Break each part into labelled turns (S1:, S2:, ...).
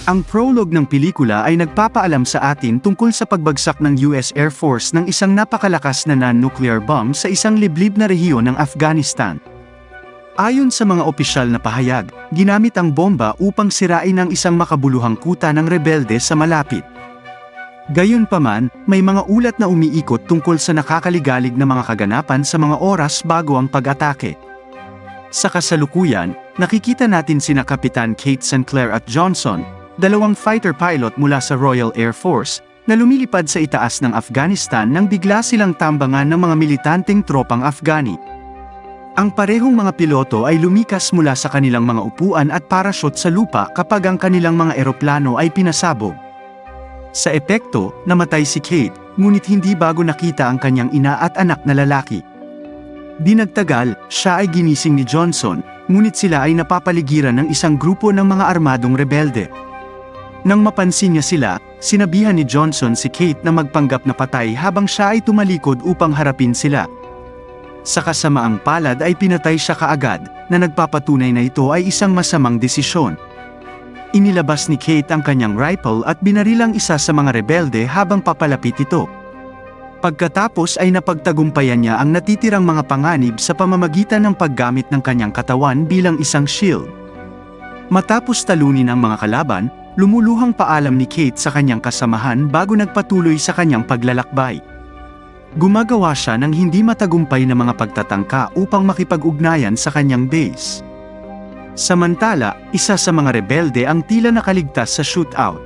S1: Ang prologue ng pelikula ay nagpapaalam sa atin tungkol sa pagbagsak ng US Air Force ng isang napakalakas na non-nuclear bomb sa isang liblib na rehiyon ng Afghanistan. Ayon sa mga opisyal na pahayag, ginamit ang bomba upang sirain ang isang makabuluhang kuta ng rebelde sa malapit. Gayunpaman, may mga ulat na umiikot tungkol sa nakakaligalig na mga kaganapan sa mga oras bago ang pag-atake. Sa kasalukuyan, nakikita natin sina Kapitan Kate Sinclair at Johnson, dalawang fighter pilot mula sa Royal Air Force, na lumilipad sa itaas ng Afghanistan nang bigla silang tambangan ng mga militanteng tropang Afghani. Ang parehong mga piloto ay lumikas mula sa kanilang mga upuan at parachute sa lupa kapag ang kanilang mga eroplano ay pinasabog. Sa epekto, namatay si Kate, ngunit hindi bago nakita ang kanyang ina at anak na lalaki. Di nagtagal, siya ay ginising ni Johnson, ngunit sila ay napapaligiran ng isang grupo ng mga armadong rebelde. Nang mapansin niya sila, sinabihan ni Johnson si Kate na magpanggap na patay habang siya ay tumalikod upang harapin sila. Sa kasamaang palad ay pinatay siya kaagad, na nagpapatunay na ito ay isang masamang desisyon. Inilabas ni Kate ang kanyang rifle at binarilang isa sa mga rebelde habang papalapit ito. Pagkatapos ay napagtagumpayan niya ang natitirang mga panganib sa pamamagitan ng paggamit ng kanyang katawan bilang isang shield. Matapos talunin ang mga kalaban, lumuluhang paalam ni Kate sa kanyang kasamahan bago nagpatuloy sa kanyang paglalakbay. Gumagawa siya ng hindi matagumpay na mga pagtatangka upang makipag-ugnayan sa kanyang base. Samantala, isa sa mga rebelde ang tila nakaligtas sa shootout.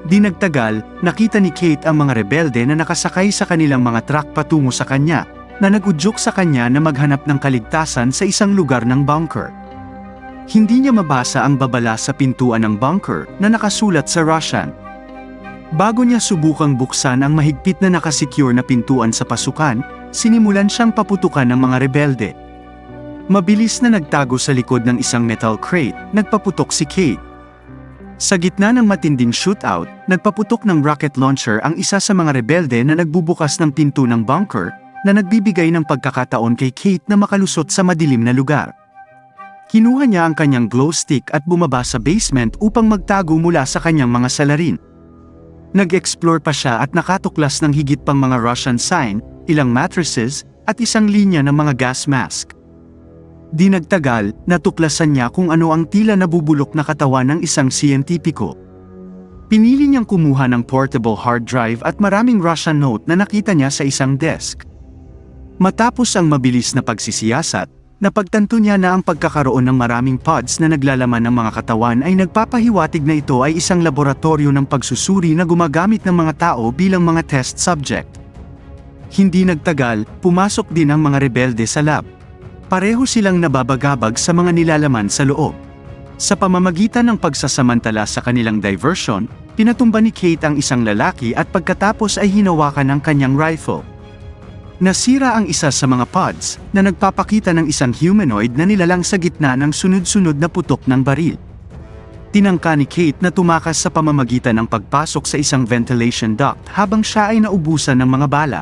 S1: Di nagtagal, nakita ni Kate ang mga rebelde na nakasakay sa kanilang mga truck patungo sa kanya, na nag-udyok sa kanya na maghanap ng kaligtasan sa isang lugar ng bunker. Hindi niya mabasa ang babala sa pintuan ng bunker na nakasulat sa Russian. Bago niya subukang buksan ang mahigpit na nakasecure na pintuan sa pasukan, sinimulan siyang paputukan ng mga rebelde. Mabilis na nagtago sa likod ng isang metal crate, nagpaputok si Kate. Sa gitna ng matinding shootout, nagpaputok ng rocket launcher ang isa sa mga rebelde na nagbubukas ng pinto ng bunker, na nagbibigay ng pagkakataon kay Kate na makalusot sa madilim na lugar. Kinuha niya ang kanyang glow stick at bumaba sa basement upang magtago mula sa kanyang mga salarin. Nag-explore pa siya at nakatuklas ng higit pang mga Russian sign, ilang mattresses, at isang linya ng mga gas mask. Di nagtagal, natuklasan niya kung ano ang tila nabubulok na katawan ng isang siyentipiko. Pinili niyang kumuha ng portable hard drive at maraming Russian note na nakita niya sa isang desk. Matapos ang mabilis na pagsisiyasat, napagtanto niya na ang pagkakaroon ng maraming pods na naglalaman ng mga katawan ay nagpapahiwatig na ito ay isang laboratorio ng pagsusuri na gumagamit ng mga tao bilang mga test subject. Hindi nagtagal, pumasok din ang mga rebelde sa lab. Pareho silang nababagabag sa mga nilalaman sa loob. Sa pamamagitan ng pagsasamantala sa kanilang diversion, pinatumba ni Kate ang isang lalaki at pagkatapos ay hinawakan ang kanyang rifle. Nasira ang isa sa mga pods, na nagpapakita ng isang humanoid na nilalang sa gitna ng sunod-sunod na putok ng baril. Tinangka ni Kate na tumakas sa pamamagitan ng pagpasok sa isang ventilation duct habang siya ay naubusan ng mga bala.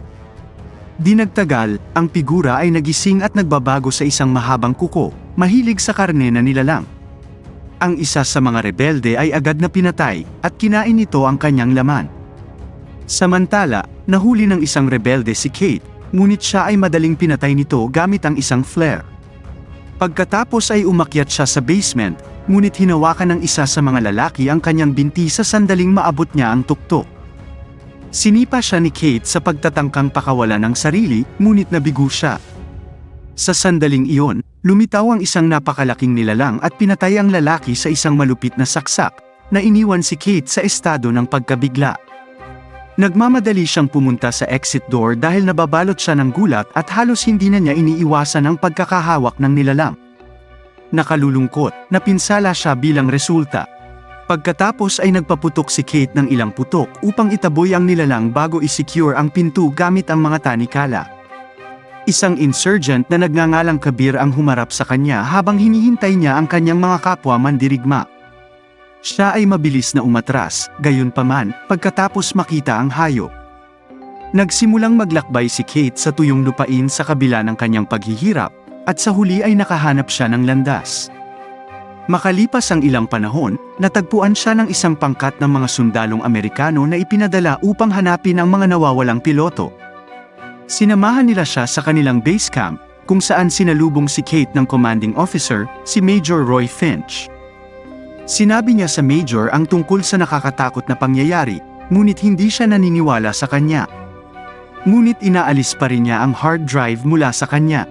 S1: Di nagtagal, ang figura ay nagising at nagbabago sa isang mahabang kuko, mahilig sa karne na nilalang. Ang isa sa mga rebelde ay agad na pinatay, at kinain nito ang kanyang laman. Samantala, nahuli ng isang rebelde si Kate, ngunit siya ay madaling pinatay nito gamit ang isang flare. Pagkatapos ay umakyat siya sa basement, ngunit hinawakan ng isa sa mga lalaki ang kanyang binti sa sandaling maabot niya ang tuktok. Sinipa siya ni Kate sa pagtatangkang pakawalan ng sarili, ngunit nabigo siya. Sa sandaling iyon, lumitaw ang isang napakalaking nilalang at pinatay ang lalaki sa isang malupit na saksak, na iniwan si Kate sa estado ng pagkabigla. Nagmamadali siyang pumunta sa exit door dahil nababalot siya ng gulat at halos hindi na niya iniiwasan ang pagkakahawak ng nilalang. Nakalulungkot, napinsala siya bilang resulta. Pagkatapos ay nagpaputok si Kate ng ilang putok upang itaboy ang nilalang bago isecure ang pinto gamit ang mga tanikala. Isang insurgent na nagngangalang Kabir ang humarap sa kanya habang hinihintay niya ang kanyang mga kapwa mandirigma. Siya ay mabilis na umatras, gayunpaman, pagkatapos makita ang hayop. Nagsimulang maglakbay si Kate sa tuyong lupain sa kabila ng kanyang paghihirap, at sa huli ay nakahanap siya ng landas. Makalipas ang ilang panahon, natagpuan siya ng isang pangkat ng mga sundalong Amerikano na ipinadala upang hanapin ang mga nawawalang piloto. Sinamahan nila siya sa kanilang base camp, kung saan sinalubong si Kate ng commanding officer, si Major Roy Finch. Sinabi niya sa Major ang tungkol sa nakakatakot na pangyayari, ngunit hindi siya naniniwala sa kanya. Ngunit inaalis pa rin niya ang hard drive mula sa kanya.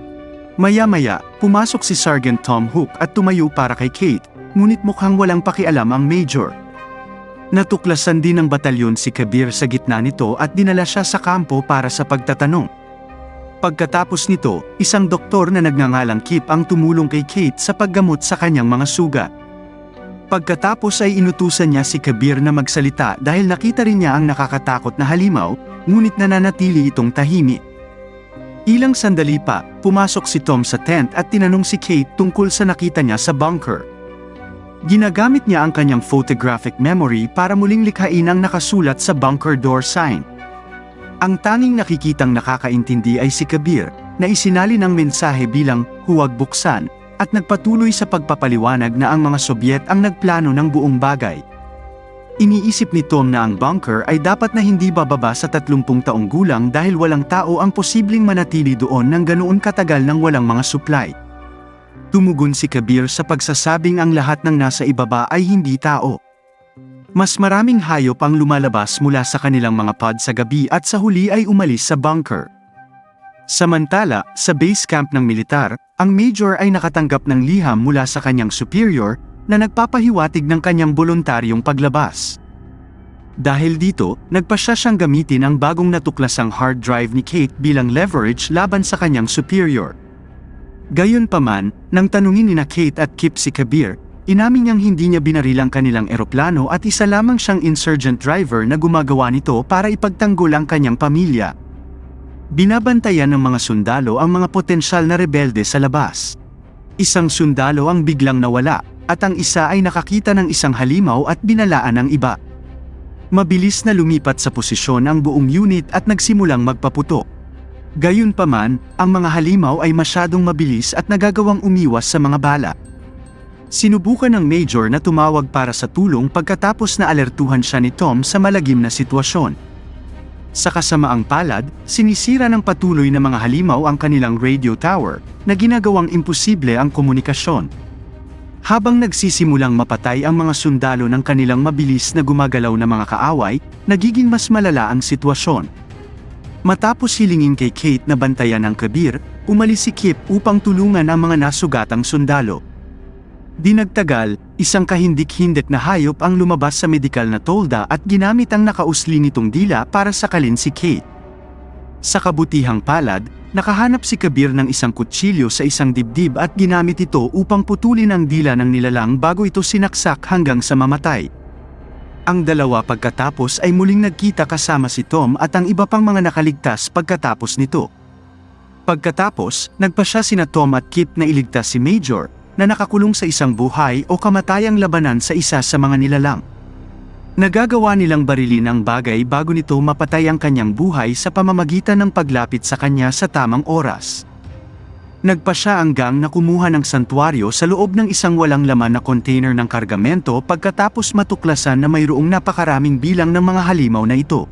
S1: Maya-maya, pumasok si Sergeant Tom Hook at tumayo para kay Kate, ngunit mukhang walang pakialam ang Major. Natuklasan din ng batalyon si Kabir sa gitna nito at dinala siya sa kampo para sa pagtatanong. Pagkatapos nito, isang doktor na nagngangalang Kip ang tumulong kay Kate sa paggamot sa kanyang mga sugat. Pagkatapos ay inutusan niya si Kabir na magsalita dahil nakita rin niya ang nakakatakot na halimaw, ngunit nananatili itong tahimik. Ilang sandali pa, pumasok si Tom sa tent at tinanong si Kate tungkol sa nakita niya sa bunker. Ginagamit niya ang kanyang photographic memory para muling likhain ang nakasulat sa bunker door sign. Ang tanging nakikitang nakakaintindi ay si Kabir, na isinalin ang mensahe bilang "huwag buksan", at nagpatuloy sa pagpapaliwanag na ang mga Sobyet ang nagplano ng buong bagay. Iniisip ni Tom na ang bunker ay dapat na hindi bababa sa 30 taong gulang dahil walang tao ang posibleng manatili doon ng ganoon katagal nang walang mga supply. Tumugon si Kabir sa pagsasabing ang lahat ng nasa ibaba ay hindi tao. Mas maraming hayop ang lumalabas mula sa kanilang mga pod sa gabi at sa huli ay umalis sa bunker. Samantala, sa base camp ng militar, ang Major ay nakatanggap ng liham mula sa kanyang superior na nagpapahiwatig ng kanyang voluntaryong paglabas. Dahil dito, nagpasya siyang gamitin ang bagong natuklasang hard drive ni Kate bilang leverage laban sa kanyang superior. Gayunpaman, nang tanungin ni Kate at Kip si Kabir, inamin niyang hindi niya binaril ang kanilang eroplano at isa lamang siyang insurgent driver na gumagawa nito para ipagtanggol ang kanyang pamilya. Binabantayan ng mga sundalo ang mga potensyal na rebelde sa labas. Isang sundalo ang biglang nawala, at ang isa ay nakakita ng isang halimaw at binalaan ng iba. Mabilis na lumipat sa posisyon ang buong unit at nagsimulang magpaputok. Gayunpaman, ang mga halimaw ay masyadong mabilis at nagagawang umiwas sa mga bala. Sinubukan ng Major na tumawag para sa tulong pagkatapos na alertuhan siya ni Tom sa malagim na sitwasyon. Sa kasamaang palad, sinisira ng patuloy na mga halimaw ang kanilang radio tower, na ginagawang imposible ang komunikasyon. Habang nagsisimulang mapatay ang mga sundalo ng kanilang mabilis na gumagalaw na mga kaaway, nagiging mas malala ang sitwasyon. Matapos hilingin kay Kate na bantayan ang Kabir, umalis si Kip upang tulungan ang mga nasugatang sundalo. Di nagtagal, isang kahindik-hindik na hayop ang lumabas sa medikal na tolda at ginamit ang nakausli nitong dila para sakalin si Kate. Sa kabutihang palad, nakahanap si Kabir ng isang kutsilyo sa isang dibdib at ginamit ito upang putulin ang dila ng nilalang bago ito sinaksak hanggang sa mamatay. Ang dalawa pagkatapos ay muling nagkita kasama si Tom at ang iba pang mga nakaligtas pagkatapos nito. Pagkatapos, nagpasya sina Tom at Kip na iligtas si Major, na nakakulong sa isang buhay o kamatayang labanan sa isa sa mga nilalang. Nagagawa nilang barilin ang bagay bago nito mapatay ang kanyang buhay sa pamamagitan ng paglapit sa kanya sa tamang oras. Nagpa siya ang gang na kumuha ng santuaryo sa loob ng isang walang laman na container ng kargamento pagkatapos matuklasan na mayroong napakaraming bilang ng mga halimaw na ito.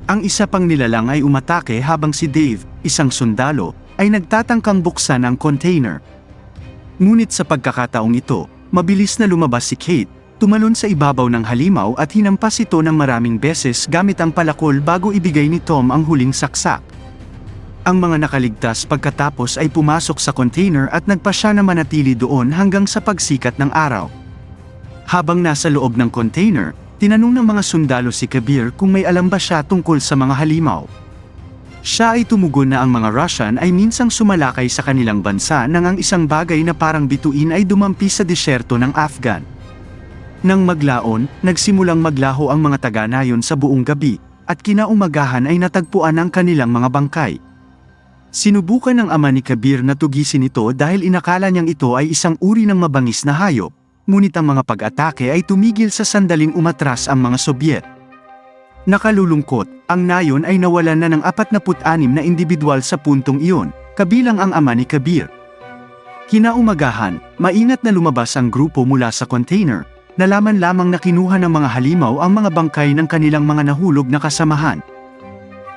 S1: Ang isa pang nilalang ay umatake habang si Dave, isang sundalo, ay nagtatangkang buksan ang container. Ngunit sa pagkakataong ito, mabilis na lumabas si Kate, tumalon sa ibabaw ng halimaw at hinampas ito ng maraming beses gamit ang palakol bago ibigay ni Tom ang huling saksak. Ang mga nakaligtas pagkatapos ay pumasok sa container at nagpasya na manatili doon hanggang sa pagsikat ng araw. Habang nasa loob ng container, tinanong ng mga sundalo si Kabir kung may alam ba siya tungkol sa mga halimaw. Siya ay tumugon na ang mga Russian ay minsang sumalakay sa kanilang bansa nang ang isang bagay na parang bituin ay dumampi sa disyerto ng Afghan. Nang maglaon, nagsimulang maglaho ang mga taga-nayon sa buong gabi, at kinaumagahan ay natagpuan ang kanilang mga bangkay. Sinubukan ng ama ni Kabir na tugisin ito dahil inakala niyang ito ay isang uri ng mabangis na hayop, ngunit ang mga pag-atake ay tumigil sa sandaling umatras ang mga Sobyet. Nakalulungkot, ang nayon ay nawalan na ng 46 na indibidwal sa puntong iyon, kabilang ang ama ni Kabir. Kinaumagahan, maingat na lumabas ang grupo mula sa container. Nalaman lamang na kinuha ng mga halimaw ang mga bangkay ng kanilang mga nahulog na kasamahan.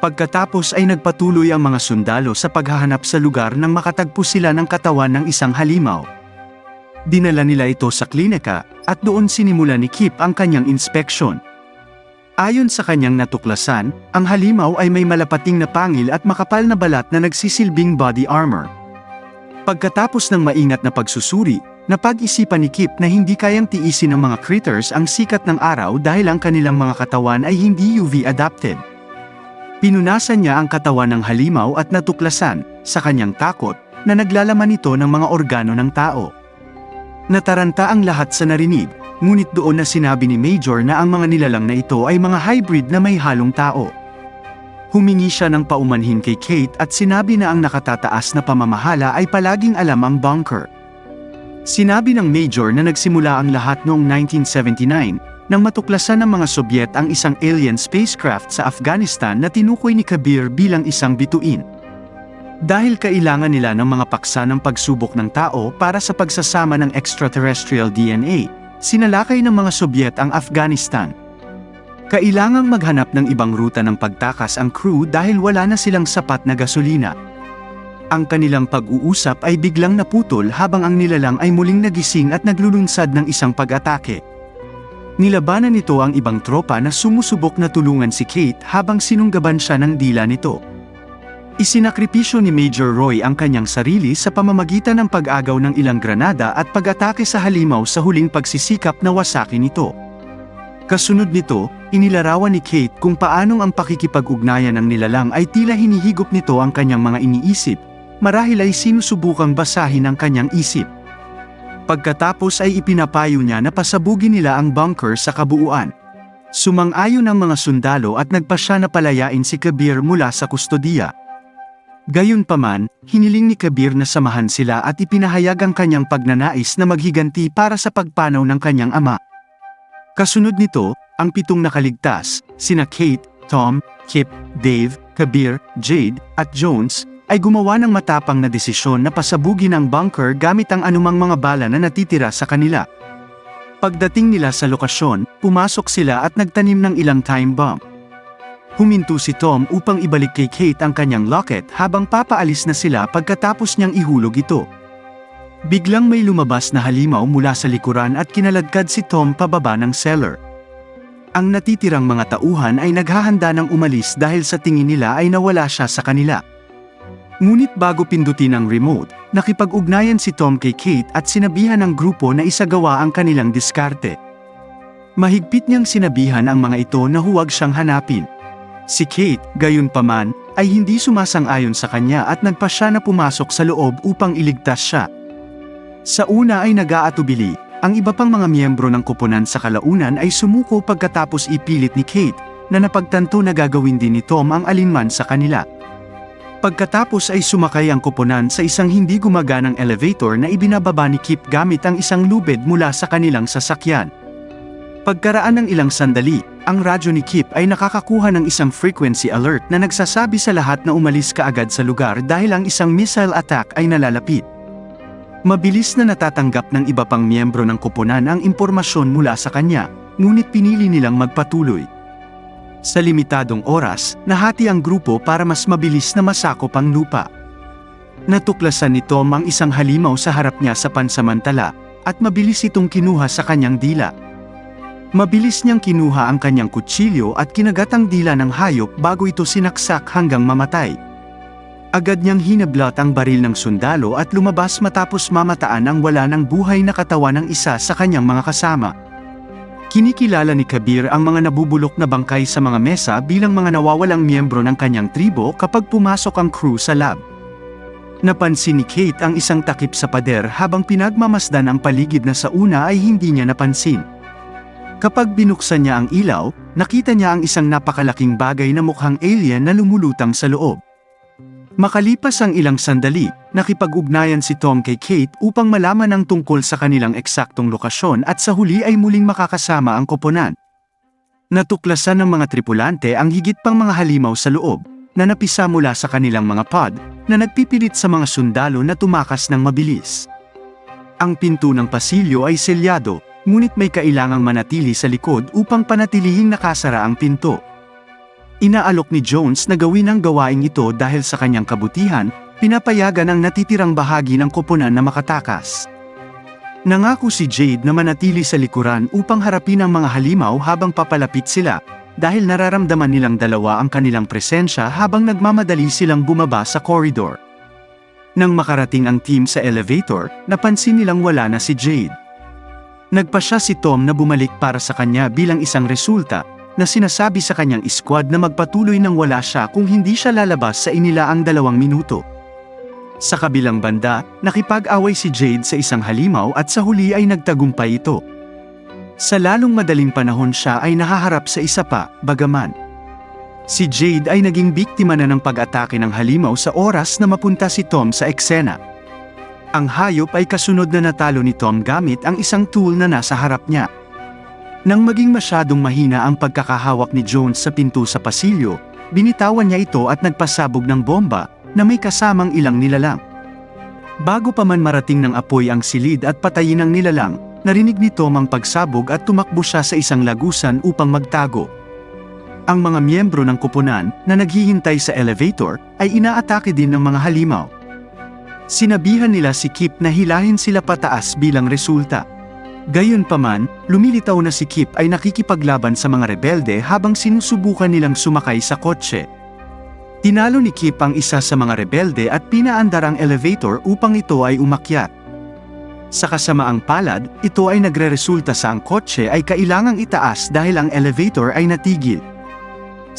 S1: Pagkatapos ay nagpatuloy ang mga sundalo sa paghahanap sa lugar nang makatagpo sila ng katawan ng isang halimaw. Dinala nila ito sa klinika, at doon sinimula ni Kip ang kanyang inspeksyon. Ayon sa kanyang natuklasan, ang halimaw ay may malapating na pangil at makapal na balat na nagsisilbing body armor. Pagkatapos ng maingat na pagsusuri, napag-isipan ni Kip na hindi kayang tiisin ng mga critters ang sikat ng araw dahil ang kanilang mga katawan ay hindi UV adapted. Pinunasan niya ang katawan ng halimaw at natuklasan, sa kanyang takot, na naglalaman ito ng mga organo ng tao. Nataranta ang lahat sa narinig, ngunit doon na sinabi ni Major na ang mga nilalang na ito ay mga hybrid na may halong tao. Humingi siya ng paumanhin kay Kate at sinabi na ang nakatataas na pamamahala ay palaging alam ang bunker. Sinabi ng Major na nagsimula ang lahat noong 1979, nang matuklasan ng mga Sobyet ang isang alien spacecraft sa Afghanistan na tinukoy ni Kabir bilang isang bituin. Dahil kailangan nila ng mga paksa ng pagsubok ng tao para sa pagsasama ng extraterrestrial DNA, sinalakay ng mga Sobyet ang Afghanistan. Kailangang maghanap ng ibang ruta ng pagtakas ang crew dahil wala na silang sapat na gasolina. Ang kanilang pag-uusap ay biglang naputol habang ang nilalang ay muling nagising at naglulunsad ng isang pag-atake. Nilabanan nito ang ibang tropa na sumusubok na tulungan si Kate habang sinunggaban siya ng dila nito. Isinakripisyo ni Major Roy ang kanyang sarili sa pamamagitan ng pag-agaw ng ilang granada at pag-atake sa halimaw sa huling pagsisikap na wasakin ito. Kasunod nito, inilarawan ni Kate kung paanong ang pakikipag-ugnayan ng nilalang ay tila hinihigop nito ang kanyang mga iniisip, marahil ay sinusubukang basahin ang kanyang isip. Pagkatapos ay ipinapayo niya na pasabugin nila ang bunker sa kabuuan. Sumang-ayon ang mga sundalo at nagpasya na palayain si Kabir mula sa kustodiya. Gayunpaman, hiniling ni Kabir na samahan sila at ipinahayag ang kanyang pagnanais na maghiganti para sa pagpanaw ng kanyang ama. Kasunod nito, ang 7 nakaligtas, sina Kate, Tom, Kip, Dave, Kabir, Jade, at Jones, ay gumawa ng matapang na desisyon na pasabugin ang bunker gamit ang anumang mga bala na natitira sa kanila. Pagdating nila sa lokasyon, pumasok sila at nagtanim ng ilang time bomb. Huminto si Tom upang ibalik kay Kate ang kanyang locket habang papaalis na sila pagkatapos niyang ihulog ito. Biglang may lumabas na halimaw mula sa likuran at kinaladkad si Tom pababa ng cellar. Ang natitirang mga tauhan ay naghahanda ng umalis dahil sa tingin nila ay nawala siya sa kanila. Ngunit bago pindutin ang remote, nakipag-ugnayan si Tom kay Kate at sinabihan ng grupo na isagawa ang kanilang diskarte. Mahigpit niyang sinabihan ang mga ito na huwag siyang hanapin. Si Kate, gayunpaman, ay hindi sumasang-ayon sa kanya at nagpasya na pumasok sa loob upang iligtas siya. Sa una ay nag-aatubili, ang iba pang mga miyembro ng koponan sa kalaunan ay sumuko pagkatapos ipilit ni Kate, na napagtanto na gagawin din ni Tom ang alinman sa kanila. Pagkatapos ay sumakay ang koponan sa isang hindi gumaganang elevator na ibinababa ni Kip gamit ang isang lubid mula sa kanilang sasakyan. Pagkaraan ng ilang sandali, ang radyo ni Kip ay nakakakuha ng isang frequency alert na nagsasabi sa lahat na umalis kaagad sa lugar dahil ang isang missile attack ay nalalapit. Mabilis na natatanggap ng iba pang miyembro ng koponan ang impormasyon mula sa kanya, ngunit pinili nilang magpatuloy. Sa limitadong oras, nahati ang grupo para mas mabilis na masakop ang lupa. Natuklasan ni Tom ang isang halimaw sa harap niya sa pansamantala, at mabilis itong kinuha sa kanyang dila. Mabilis niyang kinuha ang kanyang kutsilyo at kinagat ang dila ng hayop bago ito sinaksak hanggang mamatay. Agad niyang hinablot ang baril ng sundalo at lumabas matapos mamataan ang wala ng buhay na katawan ng isa sa kanyang mga kasama. Kinikilala ni Kabir ang mga nabubulok na bangkay sa mga mesa bilang mga nawawalang miyembro ng kanyang tribo kapag pumasok ang crew sa lab. Napansin ni Kate ang isang takip sa pader habang pinagmamasdan ang paligid na sa una ay hindi niya napansin. Kapag binuksan niya ang ilaw, nakita niya ang isang napakalaking bagay na mukhang alien na lumulutang sa loob. Makalipas ang ilang sandali, nakipag-ugnayan si Tom kay Kate upang malaman ang tungkol sa kanilang eksaktong lokasyon at sa huli ay muling makakasama ang koponan. Natuklasan ng mga tripulante ang higit pang mga halimaw sa loob, na napisa mula sa kanilang mga pod, na nagpipilit sa mga sundalo na tumakas ng mabilis. Ang pinto ng pasilyo ay selyado, ngunit may kailangang manatili sa likod upang panatilihing nakasara ang pinto. Inaalok ni Jones na gawin ang gawaing ito dahil sa kanyang kabutihan, pinapayagan ang natitirang bahagi ng koponan na makatakas. Nangako si Jade na manatili sa likuran upang harapin ang mga halimaw habang papalapit sila, dahil nararamdaman nilang dalawa ang kanilang presensya habang nagmamadali silang bumaba sa koridor. Nang makarating ang team sa elevator, napansin nilang wala na si Jade. Nagpasya si Tom na bumalik para sa kanya bilang isang resulta, na sinasabi sa kanyang squad na magpatuloy nang wala siya kung hindi siya lalabas sa inilaang 2 minuto. Sa kabilang banda, nakipag-away si Jade sa isang halimaw at sa huli ay nagtagumpay ito. Sa lalong madaling panahon siya ay nahaharap sa isa pa, bagaman si Jade ay naging biktima na ng pag-atake ng halimaw sa oras na mapunta si Tom sa eksena. Ang hayop ay kasunod na natalo ni Tom gamit ang isang tool na nasa harap niya. Nang maging masyadong mahina ang pagkakahawak ni Jones sa pinto sa pasilyo, binitawan niya ito at nagpasabog ng bomba na may kasamang ilang nilalang. Bago pa man marating ng apoy ang silid at patayin ang nilalang, narinig ni Tom ang pagsabog at tumakbo siya sa isang lagusan upang magtago. Ang mga miyembro ng koponan na naghihintay sa elevator ay inaatake din ng mga halimaw. Sinabihan nila si Kip na hilahin sila pataas bilang resulta. Gayunpaman, lumilitaw na si Kip ay nakikipaglaban sa mga rebelde habang sinusubukan nilang sumakay sa kotse. Tinalo ni Kip ang isa sa mga rebelde at pinaandar ang elevator upang ito ay umakyat. Sa kasamaang palad, ito ay nagreresulta sa ang kotse ay kailangang itaas dahil ang elevator ay natigil.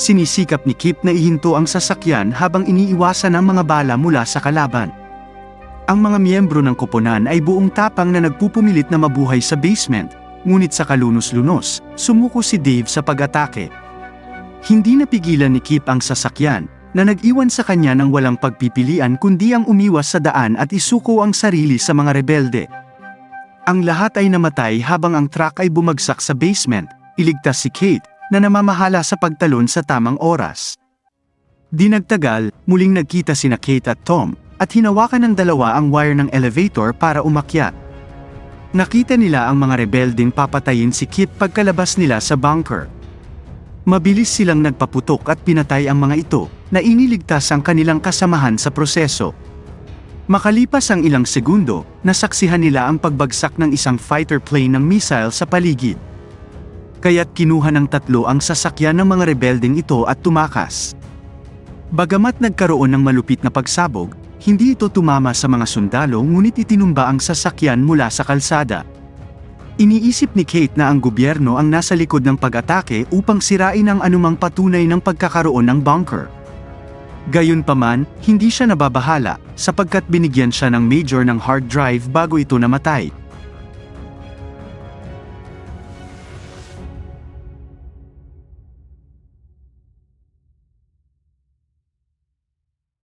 S1: Sinisikap ni Kip na ihinto ang sasakyan habang iniiwasan ang mga bala mula sa kalaban. Ang mga miyembro ng koponan ay buong tapang na nagpupumilit na mabuhay sa basement, ngunit sa kalunos-lunos, sumuko si Dave sa pag-atake. Hindi napigilan ni Kip ang sasakyan, na nag-iwan sa kanya ng walang pagpipilian kundi ang umiwas sa daan at isuko ang sarili sa mga rebelde. Ang lahat ay namatay habang ang truck ay bumagsak sa basement, iligtas si Kate, na namamahala sa pagtalon sa tamang oras. Di nagtagal, muling nagkita sina Kate at Tom, at hinawakan ng dalawa ang wire ng elevator para umakyat. Nakita nila ang mga rebeldeng papatayin si Kip pagkalabas nila sa bunker. Mabilis silang nagpaputok at pinatay ang mga ito, na iniligtas ang kanilang kasamahan sa proseso. Makalipas ang ilang segundo, nasaksihan nila ang pagbagsak ng isang fighter plane ng missile sa paligid. Kaya't kinuha ng 3 ang sasakyan ng mga rebeldeng ito at tumakas. Bagamat nagkaroon ng malupit na pagsabog, hindi ito tumama sa mga sundalo ngunit itinumba ang sasakyan mula sa kalsada. Iniisip ni Kate na ang gobyerno ang nasa likod ng pag-atake upang sirain ang anumang patunay ng pagkakaroon ng bunker. Gayunpaman, hindi siya nababahala, sapagkat binigyan siya ng major ng hard drive bago ito namatay.